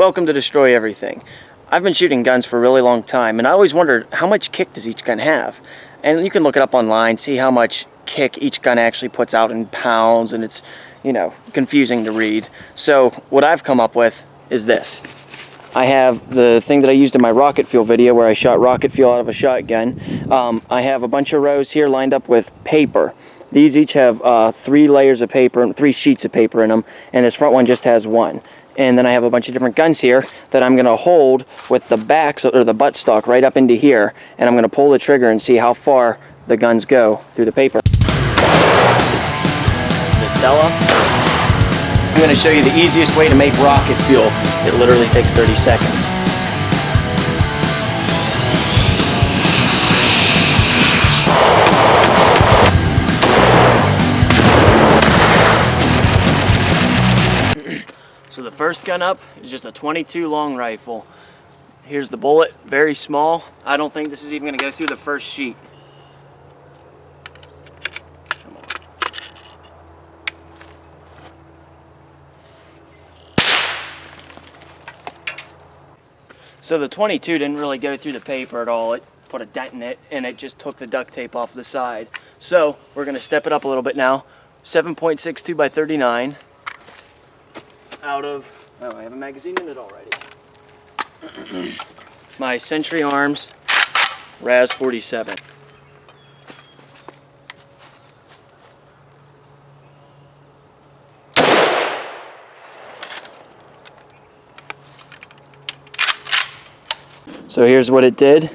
Welcome to Destroy Everything. I've been shooting guns for a really long time, and I always wondered how much kick does each gun have? And you can look it up online, see how much kick each gun actually puts out in pounds, and it's, confusing to read. So what I've come up with is this. I have the thing that I used in my rocket fuel video where I shot rocket fuel out of a shotgun. I have a bunch of rows here lined up with paper. These each have 3 layers of paper, 3 sheets of paper in them, and this front one just has 1. And then I have a bunch of different guns here that I'm going to hold with the backs or the buttstock right up into here, and I'm going to pull the trigger and see how far the guns go through the paper. I'm going to show you the easiest way to make rocket fuel. It literally takes 30 seconds. So the first gun up is just a .22 long rifle. Here's the bullet, very small. I don't think this is even going to go through the first sheet. Come on. So the .22 didn't really go through the paper at all. It put a dent in it, and it just took the duct tape off the side. So we're going to step it up a little bit now. 7.62 by 39. Out of, I have a magazine in it already. My Century Arms Raz 47. So here's what it did.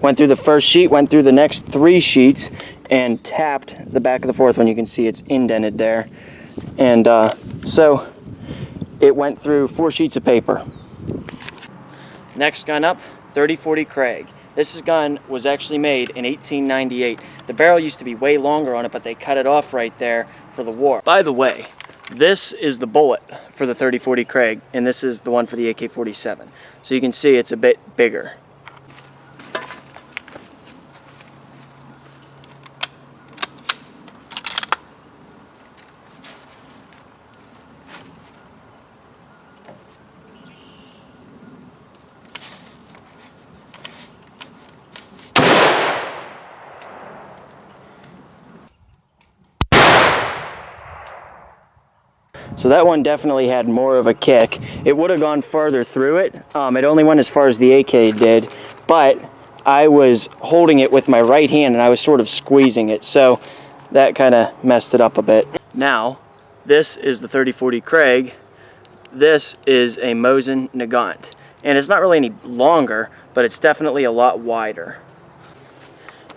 Went through the first sheet, went through the next 3 sheets, and tapped the back of the 4th one. You can see it's indented there. And so it went through 4 sheets of paper. Next gun up, 30-40 Krag. This gun was actually made in 1898. The barrel used to be way longer on it, but they cut it off right there for the war. By the way, this is the bullet for the 30-40 Krag, and this is the one for the AK-47. So you can see it's a bit bigger. So that one definitely had more of a kick. It would have gone farther through it. It only went as far as the AK did, but I was holding it with my right hand and I was sort of squeezing it, so that kind of messed it up a bit. Now, this is the 30-40 Krag. This is a Mosin Nagant. And it's not really any longer, but it's definitely a lot wider.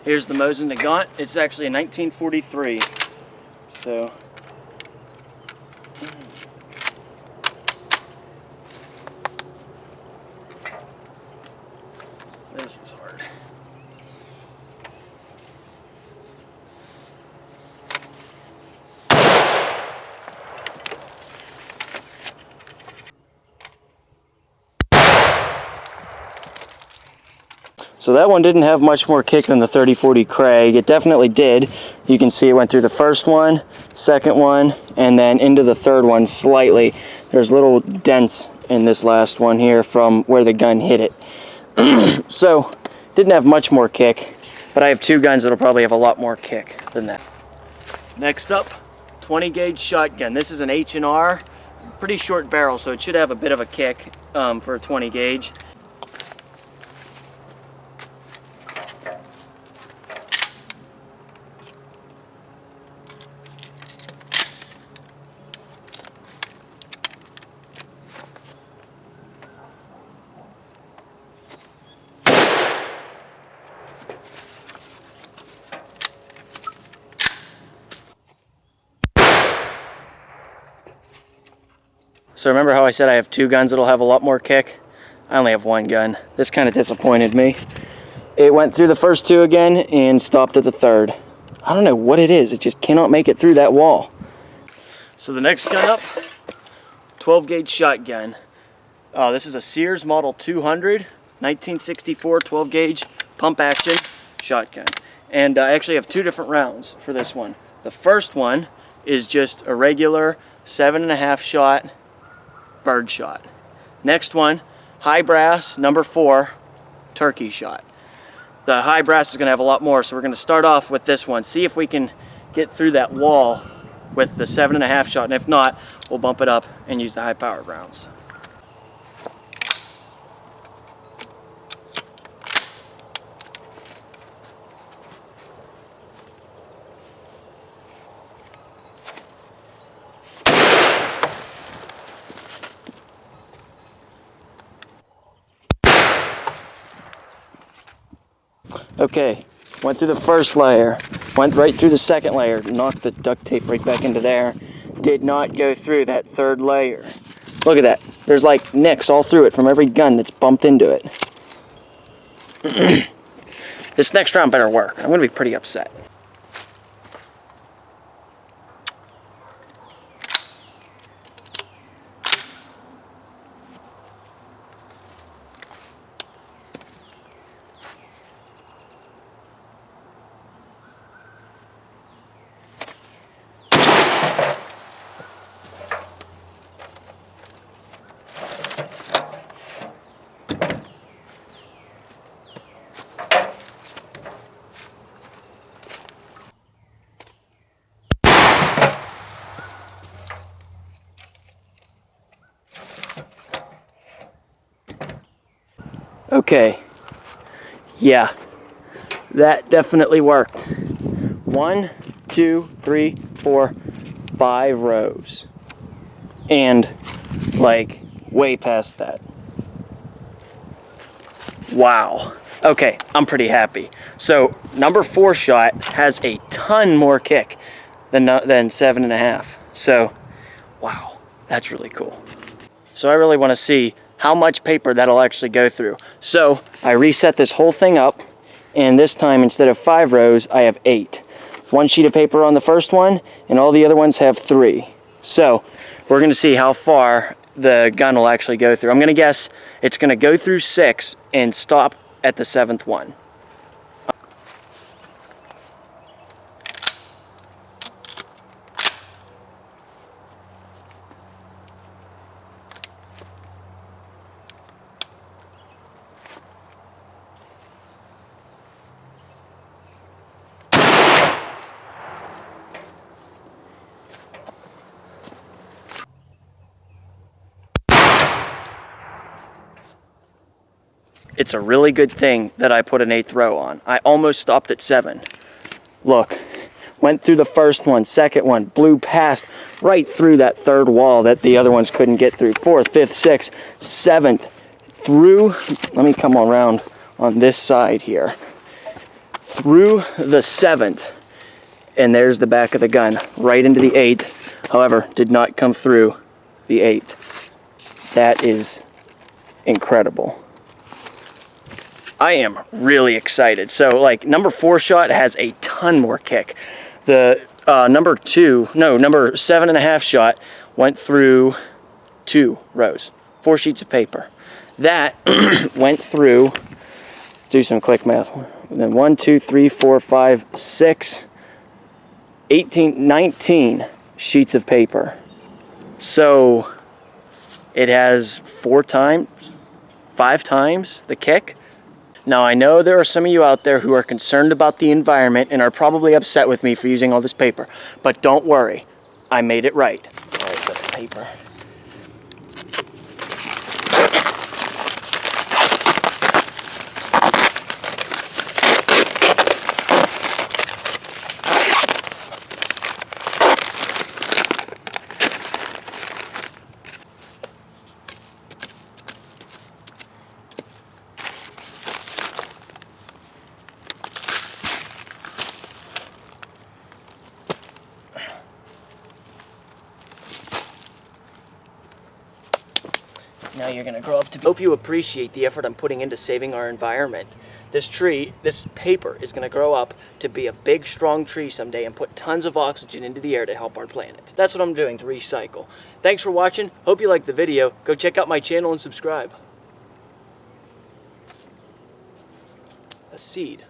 Here's the Mosin Nagant. It's actually a 1943. So this is hard. So that one didn't have much more kick than the 30-40 Krag. It definitely did. You can see it went through the first one, second one, and then into the third one slightly. There's little dents in this last one here from where the gun hit it. So, didn't have much more kick, but I have 2 guns that'll probably have a lot more kick than that. Next up, 20 gauge shotgun. This is an H&R, pretty short barrel, so it should have a bit of a kick for a 20 gauge. So remember how I said I have 2 guns that'll have a lot more kick? I only have 1 gun. This kind of disappointed me. It went through the first 2 again and stopped at the 3rd. I don't know what it is. It just cannot make it through that wall. So the next gun up, 12 gauge shotgun. This is a Sears Model 200, 1964 12 gauge pump action shotgun. And I actually have 2 different rounds for this one. The first one is just a regular 7.5 shot bird shot. Next one, high brass, number 4, turkey shot. The high brass is going to have a lot more, so we're going to start off with this one. See if we can get through that wall with the 7.5 shot, and if not, we'll bump it up and use the high power rounds. Okay, went through the first layer, went right through the second layer, knocked the duct tape right back into there. Did not go through that third layer. Look at that. There's like nicks all through it from every gun that's bumped into it. This next round better work. I'm going to be pretty upset. Okay, yeah, that definitely worked. 1, 2, 3, 4, 5 rows. And like way past that. Wow. Okay, I'm pretty happy. So number 4 shot has a ton more kick than 7.5. So, wow, that's really cool. So I really want to see how much paper that'll actually go through. So I reset this whole thing up, and this time instead of 5 rows, I have 8. 1 sheet of paper on the first one, and all the other ones have 3. So we're going to see how far the gun will actually go through. I'm going to guess it's going to go through 6 and stop at the 7th one. It's a really good thing that I put an 8th row on. I almost stopped at 7. Look, went through the first one, second one, blew past right through that third wall that the other ones couldn't get through. 4th, 5th, 6th, 7th, through, let me come around on this side here. Through the 7th, and there's the back of the gun, right into the 8th. However, did not come through the 8th. That is incredible. I am really excited. So like number 4 shot has a ton more kick. The number 7.5 shot went through 2 rows, 4 sheets of paper. That went through, do some quick math, then 1, 2, 3, 4, 5, 6, 18, 19 sheets of paper. So it has 5 times the kick. Now, I know there are some of you out there who are concerned about the environment and are probably upset with me for using all this paper, but don't worry, I made it right. All right, got the paper. Now you're going to grow up to be... Hope you appreciate the effort I'm putting into saving our environment. This tree, this paper, is going to grow up to be a big, strong tree someday and put tons of oxygen into the air to help our planet. That's what I'm doing to recycle. Thanks for watching. Hope you liked the video. Go check out my channel and subscribe. A seed.